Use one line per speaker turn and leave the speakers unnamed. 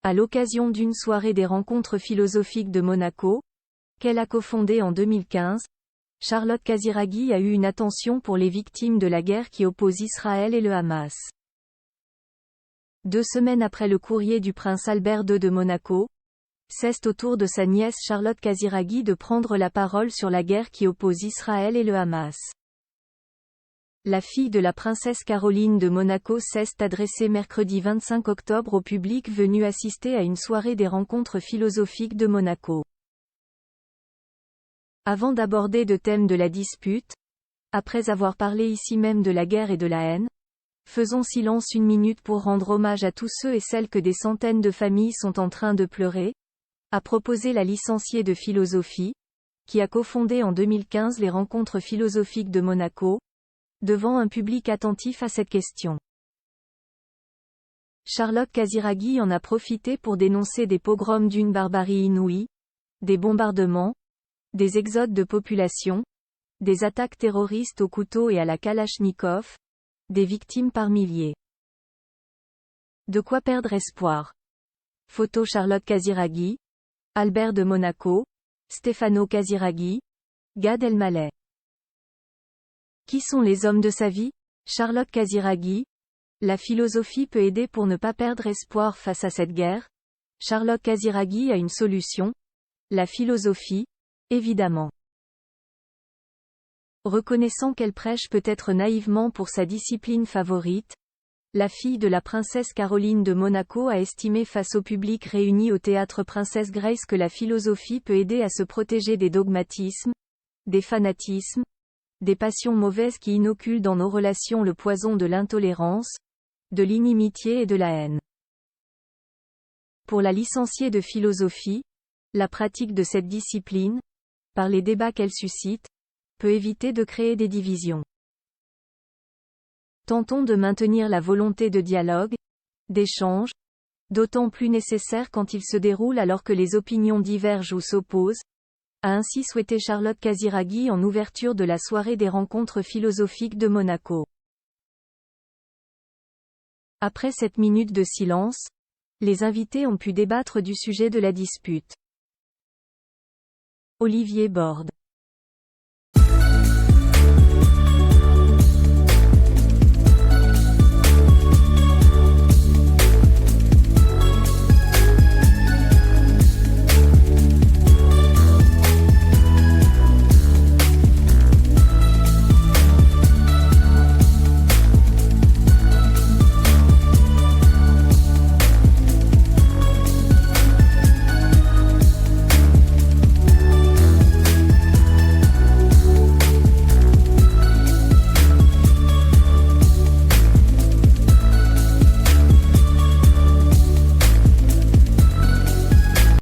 à l'occasion d'une soirée des rencontres philosophiques de Monaco, qu'elle a cofondée en 2015, Charlotte Casiraghi a eu une attention pour les victimes de la guerre qui oppose Israël et le Hamas. 2 semaines après le courrier du prince Albert II de Monaco, c'est au tour de sa nièce Charlotte Casiraghi de prendre la parole sur la guerre qui oppose Israël et le Hamas. La fille de la princesse Caroline de Monaco s'est adressée mercredi 25 octobre au public venu assister à une soirée des rencontres philosophiques de Monaco. Avant d'aborder de thèmes de la dispute, après avoir parlé ici même de la guerre et de la haine, faisons silence une minute pour rendre hommage à tous ceux et celles que des centaines de familles sont en train de pleurer, a proposé la licenciée de philosophie, qui a cofondé en 2015 les rencontres philosophiques de Monaco, devant un public attentif à cette question. Charlotte Casiraghi en a profité pour dénoncer des pogroms d'une barbarie inouïe, des bombardements, des exodes de population, des attaques terroristes au couteau et à la Kalachnikov, des victimes par milliers. De quoi perdre espoir. Photo Charlotte Casiraghi, Albert de Monaco, Stefano Casiraghi, Gad Elmaleh. Qui sont les hommes de sa vie? Charlotte Casiraghi. La philosophie peut aider pour ne pas perdre espoir face à cette guerre. Charlotte Casiraghi a une solution. La philosophie, évidemment. Reconnaissant qu'elle prêche peut-être naïvement pour sa discipline favorite, la fille de la princesse Caroline de Monaco a estimé face au public réuni au théâtre Princess Grace que la philosophie peut aider à se protéger des dogmatismes, des fanatismes, des passions mauvaises qui inoculent dans nos relations le poison de l'intolérance, de l'inimitié et de la haine. Pour la licenciée de philosophie, la pratique de cette discipline, par les débats qu'elle suscite, peut éviter de créer des divisions. Tentons de maintenir la volonté de dialogue, d'échange, d'autant plus nécessaire quand il se déroule alors que les opinions divergent ou s'opposent, a ainsi souhaité Charlotte Casiraghi en ouverture de la soirée des rencontres philosophiques de Monaco. Après cette minute de silence, les invités ont pu débattre du sujet de la dispute. Olivier Borde.